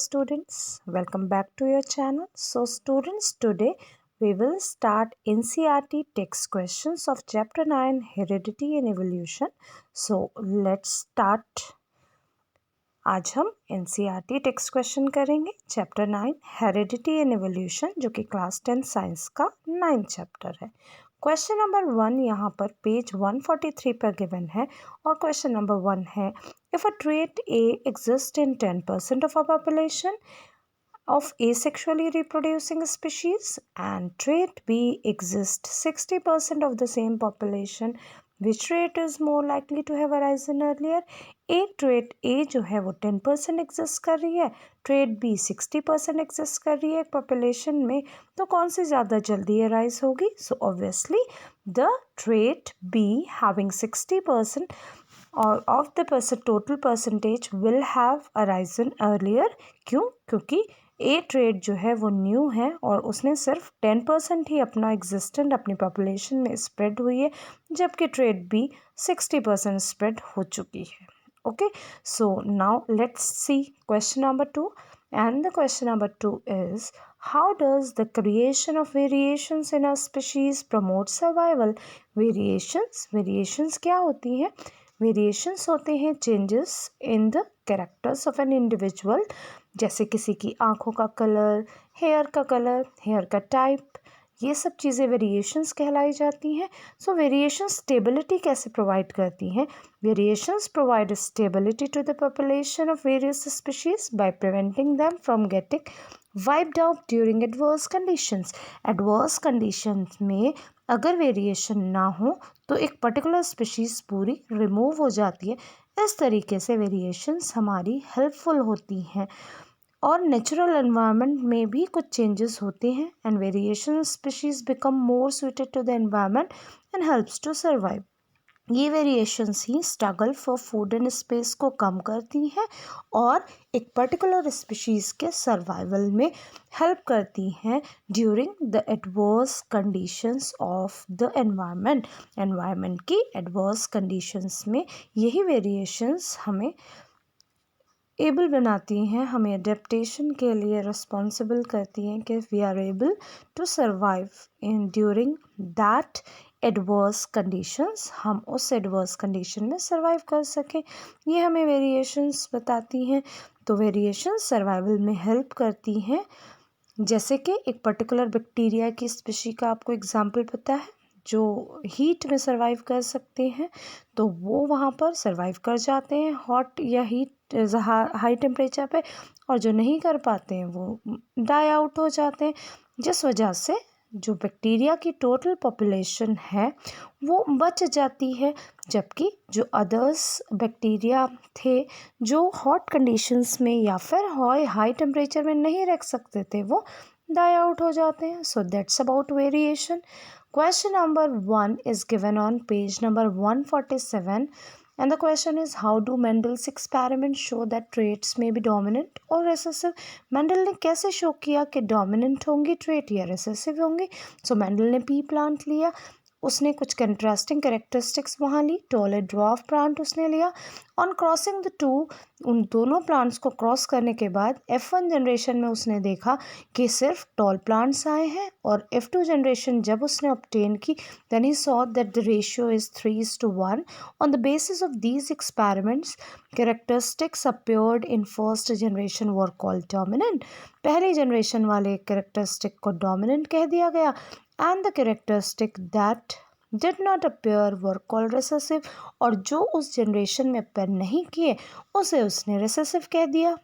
students, welcome back to your channel. So students, today we will start NCERT text questions of chapter 9 Heredity and Evolution. So let's start. आज हम NCERT text question करेंगे chapter 9 heredity and evolution, जो कि class 10 science का 9th chapter है। Question number 1 यहाँ पर page 143 पर गिवन है और क्वेश्चन नंबर 1 है, if a trait A exist in 10% of a population of asexually reproducing species and trait B exists 60% of the same population, which trait is more likely to have arisen earlier? एक trait A जो है वो 10% exist कर रही है, trait B 60% exist कर रही है एक पॉपुलेशन में, तो कौन सी ज़्यादा जल्दी अराइज होगी? So obviously the trait B having 60% और of the total percentage will have arisen earlier. क्यों? क्योंकि ए ट्रेड जो है वो न्यू है और उसने सिर्फ 10% ही अपना एग्जिस्टेंट अपनी पॉपुलेशन में स्प्रेड हुई है, जबकि ट्रेड बी 60% स्प्रेड हो चुकी है। Okay, so now let's see question number 2 and the question number 2 is, how does the creation of variations in a species promote survival? Variations क्या होती हैं? वेरिएशंस होते हैं changes in the characters of an individual, जैसे किसी की आँखों का कलर, हेयर का टाइप, ये सब चीज़ें वेरिएशंस कहलाई जाती हैं। सो वेरिएशंस स्टेबिलिटी कैसे प्रोवाइड करती हैं? Variations provide stability to the population of various species by preventing them from getting wiped out during adverse conditions. Adverse conditions में अगर वेरिएशन ना हो तो एक पर्टिकुलर स्पीशीज पूरी रिमूव हो जाती है। इस तरीके से वेरिएशंस हमारी हेल्पफुल होती हैं। और नेचुरल एनवायरनमेंट में भी कुछ चेंजेस होते हैं and variation species become more suited to the environment and helps to survive. ये वेरिएशंस ही struggle for food and space को कम करती हैं और एक पर्टिकुलर स्पीशीज़ के सर्वाइवल में हेल्प करती हैं during the adverse conditions of the environment की एडवर्स कंडीशंस में यही वेरिएशंस हमें एबल बनाती हैं, हमें अडेप्टेशन के लिए रिस्पॉन्सिबल करती हैं कि we are able to survive in during that adverse conditions, हम उस एडवर्स कंडीशन में सर्वाइव कर सकें। ये हमें वेरिएशंस बताती हैं। तो वेरिएशंस सर्वाइवल में हेल्प करती हैं। जैसे कि एक पर्टिकुलर बैक्टीरिया की स्पीशी का आपको एग्जांपल पता है, जो हीट में सर्वाइव कर सकते हैं तो वो वहाँ पर सर्वाइव कर जाते हैं हॉट या हीट हाई टेम्परेचर पे, और जो नहीं कर पाते हैं वो डाई आउट हो जाते हैं, जिस वजह से जो बैक्टीरिया की टोटल पॉपुलेशन है वो बच जाती है, जबकि जो अदर्स बैक्टीरिया थे जो हॉट कंडीशंस में या फिर हाई टेम्परेचर में नहीं रख सकते थे वो डाई आउट हो जाते हैं। So that's about variation. Question number 1 is given on page number 147 and the question is, how do Mendel's experiments show that traits may be dominant or recessive? Mendel ने कैसे शो किया कि dominant होंगी trait या recessive होंगी? सो Mendel ने P plant लिया, उसने कुछ कंट्रास्टिंग कैरेक्टरिस्टिक्स वहाँ ली, टॉल एंड ड्वार्फ प्लांट उसने लिया। ऑन क्रॉसिंग द टू, उन दोनों प्लांट्स को क्रॉस करने के बाद F1 जनरेशन में उसने देखा कि सिर्फ टॉल प्लांट्स आए हैं, और F2 जनरेशन जब उसने ऑब्टेन की, then he saw that the ratio is 3:1। On the basis of these experiments characteristics appeared in first generation were called dominant. पहली जनरेशन वाले कैरेक्टरिस्टिक को डोमिनेंट कह दिया गया, and the characteristic that did not appear were called recessive, और जो उस generation में अपेयर नहीं किए उसे उसने recessive कह दिया।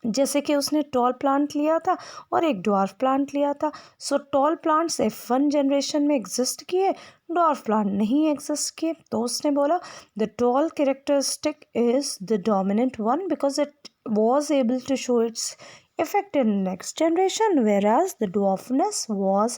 जैसे कि उसने टॉल प्लांट लिया था और एक ड्वार्फ प्लांट लिया था। So tall plants F1 generation में एग्जिस्ट किए, ड्वार्फ प्लांट नहीं एग्जिस्ट किए, तो उसने बोला the tall characteristic is the dominant one because it was able to show its effect in next generation, whereas the dwarfness was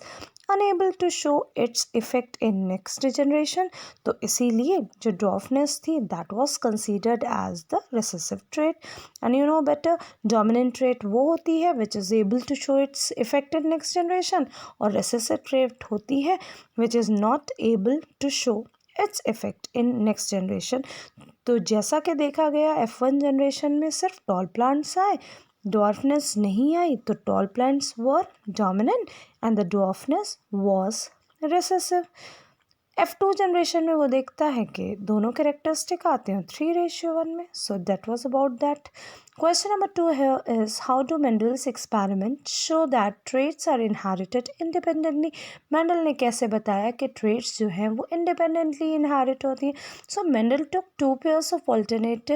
unable to show its effect in next generation। तो इसीलिए जो dwarfness थी that was considered as the recessive trait। and you know better, dominant trait वो होती है which is able to show its effect in next generation, और recessive trait होती है which is not able to show its effect in next generation। तो जैसा कि देखा गया F1 जनरेशन में सिर्फ टॉल प्लांट्स आए, डॉर्फनेस नहीं आई तो tall plants were dominant and the dwarfness was recessive. F2 generation में वो देखता है कि दोनों कैरेक्टरिस्टिक आते हैं 3:1 में। So that was about that. Question number 2 here is how do Mendel's experiment show that traits are inherited independently? Mendel ने कैसे बताया कि traits जो हैं वो independently inherit होती हैं। So Mendel took 2 pairs of alternate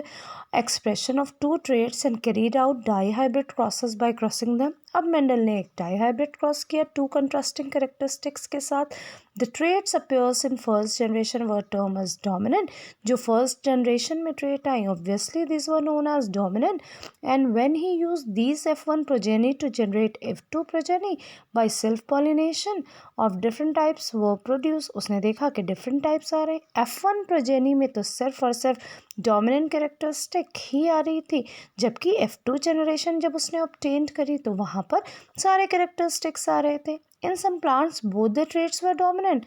expression of 2 traits and carried out dihybrid crosses by crossing them. अब मेंडल ने एक डाईहाइब्रिड क्रॉस किया 2 कंट्रास्टिंग कैरेक्टरिस्टिक्स के साथ। The traits appears in first generation were termed as dominant. जो first generation में trait I obviously this were known as dominant and when he use these F1 progeny to generate F2 progeny by self pollination of different types were produced। उसने देखा कि different types आ रहे हैं। F1 progeny में तो सिर्फ और सिर्फ डोमिनेंट कैरेक्टरिस्टिक ही आ रही थी, जबकि F2 जनरेशन जब उसने ऑब्टेन्ड करी तो वहाँ पर सारे कैरेक्टरिस्टिक्स आ रहे थे। In some plants both the traits were dominant.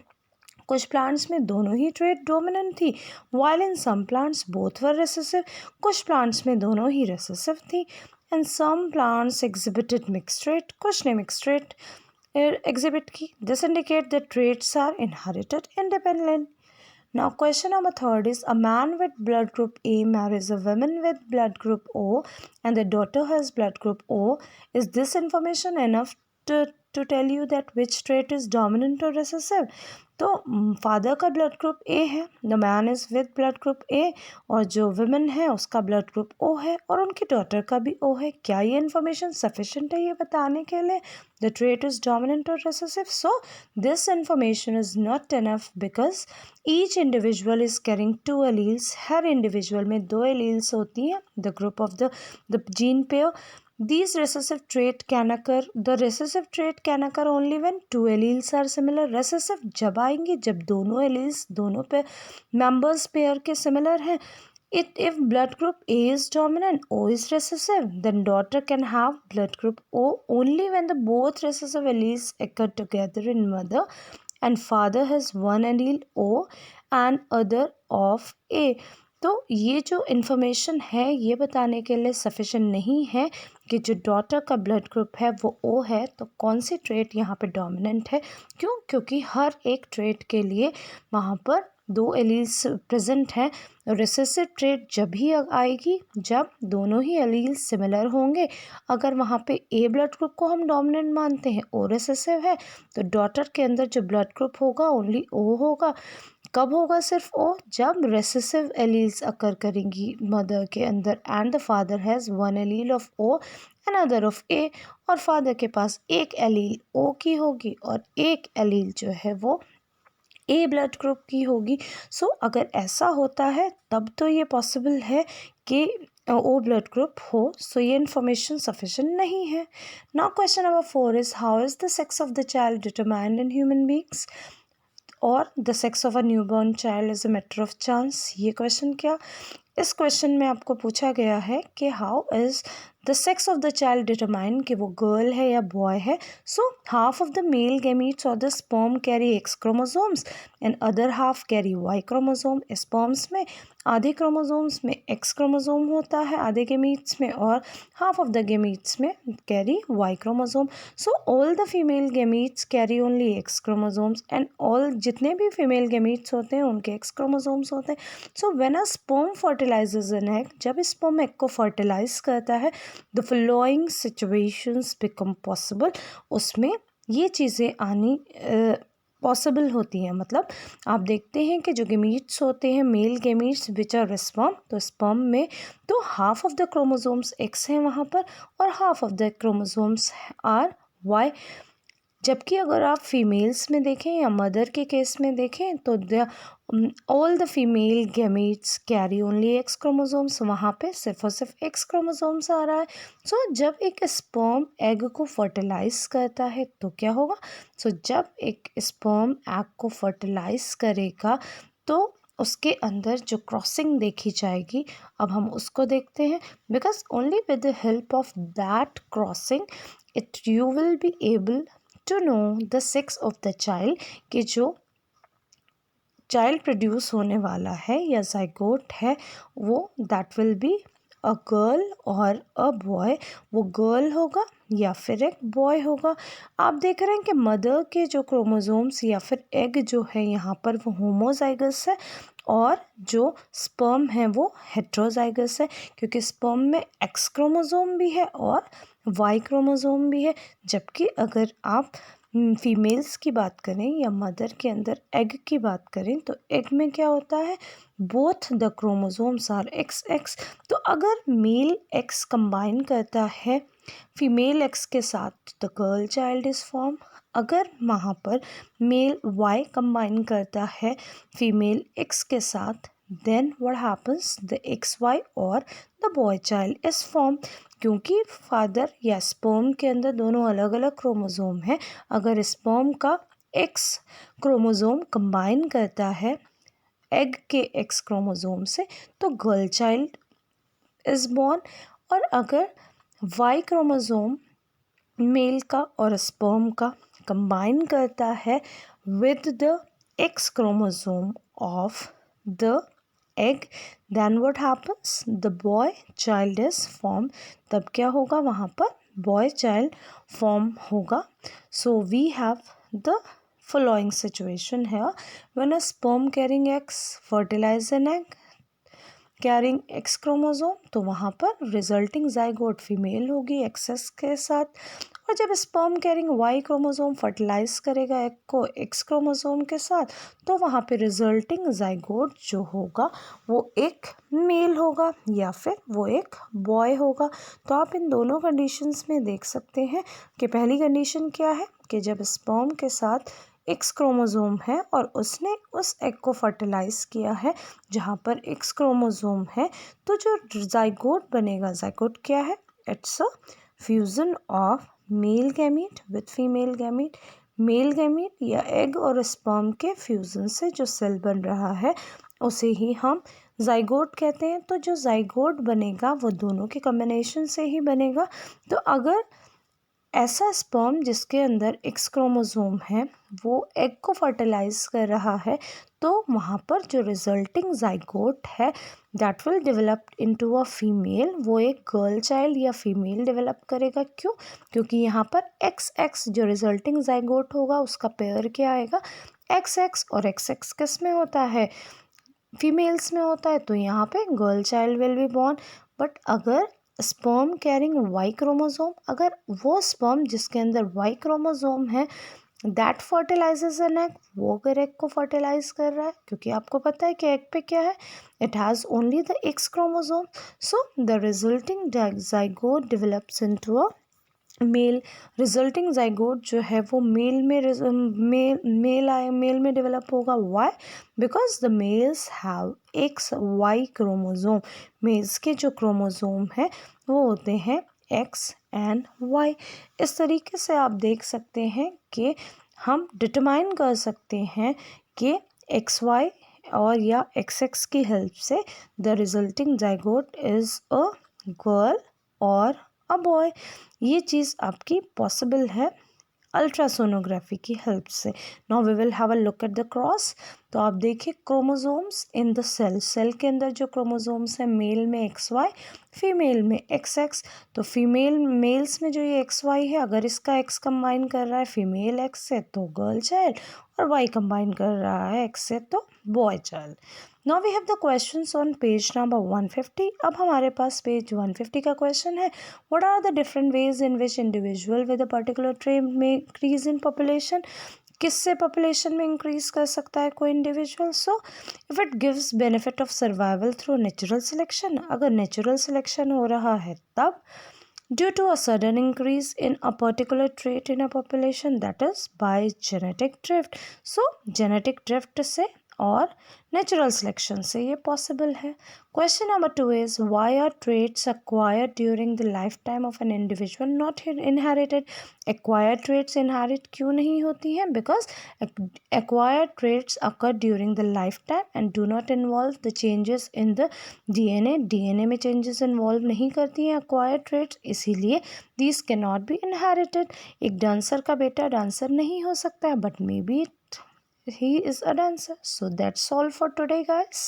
कुछ प्लांट्स में दोनों ही ट्रेट डोमिनेंट थी, while in some plants both were recessive. कुछ प्लांट्स में दोनों ही रिसेसिव थी। And some plants exhibited mixed trait, कुछ ने मिक्स्ड ट्रेट एग्जिबिट की। This indicate the traits are inherited independent. Now question number 3 is a man with blood group A marries a woman with blood group O and the daughter has blood group O. Is this information enough to tell you that which trait is dominant or recessive? तो father का blood group A है, the man is with blood group A, और जो women है उसका blood group O है और उनकी डॉटर का भी ओ है। क्या ये इन्फॉर्मेशन सफिशेंट है ये बताने के लिए द ट्रेट इज़ डोमिनेंट और recessive? So this information is not enough because each individual is carrying 2 alleles. Her individual में 2 एलील्स होती हैं, the group of the gene pair. These recessive trait can occur. The recessive trait can occur only when 2 alleles are similar. Recessive जब आएंगी जब दोनों alleles दोनों पे members pair के similar हैं। If blood group A is dominant, O is recessive, then daughter can have blood group O only when the both recessive alleles occur together in mother and father has one allele O and other of A. तो ये जो information है ये बताने के लिए sufficient नहीं है कि जो डॉटर का ब्लड ग्रुप है वो ओ है तो कौन सी ट्रेट यहाँ पे डोमिनेंट है। क्यों? क्योंकि हर एक ट्रेट के लिए वहाँ पर 2 एलील्स प्रेजेंट हैं। रिसेसिव ट्रेट जब ही आएगी जब दोनों ही एलील्स सिमिलर होंगे। अगर वहाँ पे ए ब्लड ग्रुप को हम डोमिनेंट मानते हैं, ओ रिसेसिव है, तो डॉटर के अंदर जो ब्लड ग्रुप होगा ओनली ओ होगा। कब होगा सिर्फ ओ? जब रेसेसिव एलील्स अकर करेंगी मदर के अंदर and the father has 1 allele of O and other of A, और फादर के पास एक एलील ओ की होगी और एक एलील जो है वो ए ब्लड ग्रुप की होगी। सो अगर ऐसा होता है तब तो ये पॉसिबल है कि ओ ब्लड ग्रुप हो। सो ये इन्फॉर्मेशन सफिशेंट नहीं है। Now question number 4 is how is the sex of the child determined in human beings और the sex of a newborn child is a matter of chance. ये question क्या? इस question में आपको पूछा गया है कि how is the sex of the child determine, कि वो गर्ल है या बॉय है। So half of the male gametes और the sperm carry X chromosomes and other half carry Y chromosome. Sperms में आधे क्रोमोसोम्स में एक्स क्रोमोसोम होता है आधे गैमीट्स में, और हाफ ऑफ द गैमीट्स में carry Y chromosome. So all the female gametes carry only X chromosomes and all जितने भी फीमेल गैमीट्स होते हैं उनके एक्स क्रोमोसोम्स होते हैं। So when a sperm फर्टिलाइजेज an egg, जब स्पर्म एग को फर्टिलाइज करता है, the following situations become possible. उसमें ये चीज़ें आनी पॉसिबल होती हैं। मतलब आप देखते हैं कि जो गैमीट्स होते हैं male gametes which are sperm, तो स्पर्म में तो half of the chromosomes X हैं वहाँ पर और half of the chromosomes are Y. जबकि अगर आप फीमेल्स में देखें या मदर के केस में देखें तो all the female gametes carry only X chromosomes, वहाँ पे सिर्फ और सिर्फ एक्स क्रोमोसोम्स आ रहा है। सो जब एक स्पर्म एग को फर्टिलाइज करता है तो क्या होगा? सो जब एक स्पर्म एग को फर्टिलाइज करेगा तो उसके अंदर जो क्रॉसिंग देखी जाएगी, अब हम उसको देखते हैं। Because only with the help of that crossing it you will be able to know the sex of the child, कि जो चाइल्ड प्रोड्यूस होने वाला है या जाइगोट है वो that will be a girl और अ बॉय, वो गर्ल होगा या फिर एक बॉय होगा। आप देख रहे हैं कि मदर के जो क्रोमोसोम्स या फिर एग जो है यहाँ पर वो होमोजाइगस है और जो स्पर्म है वो हेट्रोजाइगस है, क्योंकि स्पर्म में एक्स क्रोमोसोम भी है और वाई क्रोमोसोम भी है। जबकि अगर आप फीमेल्स की बात करें या मदर के अंदर एग की बात करें तो एग में क्या होता है, both the chromosomes are X X. तो अगर मेल एक्स कंबाइन करता है फीमेल एक्स के साथ the girl child is form. अगर वहाँ पर मेल वाई कंबाइन करता है फीमेल एक्स के साथ then what happens, the X Y और the boy child is form. क्योंकि फादर या स्पर्म के अंदर दोनों अलग अलग क्रोमोसोम हैं, अगर स्पर्म का एक्स क्रोमोसोम कंबाइन करता है एग के एक्स क्रोमोसोम से तो गर्ल चाइल्ड इज बॉर्न। और अगर वाई क्रोमोसोम मेल का और स्पर्म का कंबाइन करता है with the X chromosome of the egg, then what happens, the boy child is formed। तब क्या होगा, वहाँ पर boy child form होगा। So we have the following situation here, when a sperm carrying eggs fertilize an egg carrying X chromosome, तो वहाँ पर resulting zygote female होगी एक्सेस के साथ। और जब sperm carrying Y chromosome fertilize करेगा एग को एक्स क्रोमोसोम के साथ तो वहाँ पे रिजल्टिंग जाइगोट जो होगा वो एक मेल होगा या फिर वो एक बॉय होगा। तो आप इन दोनों कंडीशंस में देख सकते हैं कि पहली कंडीशन क्या है कि जब स्पर्म के साथ एक्स क्रोमोसोम है और उसने उस एग को फर्टिलाइज किया है जहाँ पर एक्स क्रोमोसोम है, तो जो जाइगोट बनेगा, जाइगोट क्या है, it's a fusion of male gamete with female gamete. Male gamete या एग और स्पर्म के फ्यूजन से जो सेल बन रहा है उसे ही हम जाइगोट कहते हैं। तो जो जाइगोट बनेगा वो दोनों के कॉम्बिनेशन से ही बनेगा। तो अगर ऐसा स्पर्म जिसके अंदर एक्स क्रोमोसोम है वो एग को फर्टिलाइज कर रहा है तो वहाँ पर जो रिजल्टिंग जाइगोट है that will develop into a female, वो एक गर्ल चाइल्ड या फीमेल डेवलप करेगा। क्यों? क्योंकि यहाँ पर एक्स एक्स जो रिजल्टिंग जाइगोट होगा उसका पेयर क्या आएगा, एक्स एक्स, और एक्स एक्स किस में होता है, फीमेल्स में होता है, तो यहाँ पे girl child will be born. But अगर स्पर्म कैरिंग वाई क्रोमोसोम, अगर वो स्पर्म जिसके अंदर वाई क्रोमोसोम है दैट फर्टिलाइजेज एन एग, वो अगर एग को फर्टिलाइज कर रहा है, क्योंकि आपको पता है कि एग पे क्या है, it has only the X chromosome, so the resulting zygote develops into a male. Resulting zygote जो है वो मेल में डेवलप होगा। Why? Because the males have X Y chromosome. Males के जो क्रोमोसोम है वो होते हैं एक्स एंड वाई। इस तरीके से आप देख सकते हैं कि हम डिटरमाइन कर सकते हैं कि एक्स वाई और या एक्स एक्स की हेल्प से the resulting zygote is a girl और अ बॉय। ये चीज़ आपकी पॉसिबल है अल्ट्रासोनोग्राफी की हेल्प से। Now we will have a look at the cross. तो आप देखिए chromosomes in the cell, cell के अंदर जो क्रोमोसोम्स हैं मेल में एक्स वाई, फीमेल में एक्स एक्स। तो फीमेल मेल्स में जो ये एक्स वाई है अगर इसका एक्स कंबाइन कर रहा है फीमेल एक्स से तो गर्ल चाइल्ड, और वाई कंबाइन कर रहा है एक्स से तो boy child. Now we have the questions on page number 150। अब हमारे पास पेज 150 का क्वेश्चन है, what are the different ways in which individual with a particular trait में इंक्रीज इन पॉपुलेशन। किससे पॉपुलेशन में इंक्रीज कर सकता है कोई individual. So if it gives benefit of survival through natural selection, अगर नेचुरल सिलेक्शन हो रहा है तब, due to a sudden increase in a particular trait in a population, that is by genetic drift। so genetic drift से और natural selection से ये possible है। Question number 2 is why are traits acquired during the life time of an individual not inherited. Acquired traits inherit क्यों नहीं होती हैं? Because acquired traits occur during the lifetime and do not involve the changes in the DNA। DNA में changes involve नहीं करती हैं acquired traits, इसीलिए these cannot be inherited। एक डांसर का बेटा डांसर नहीं हो सकता है, but maybe he is a dancer। So that's all for today, guys।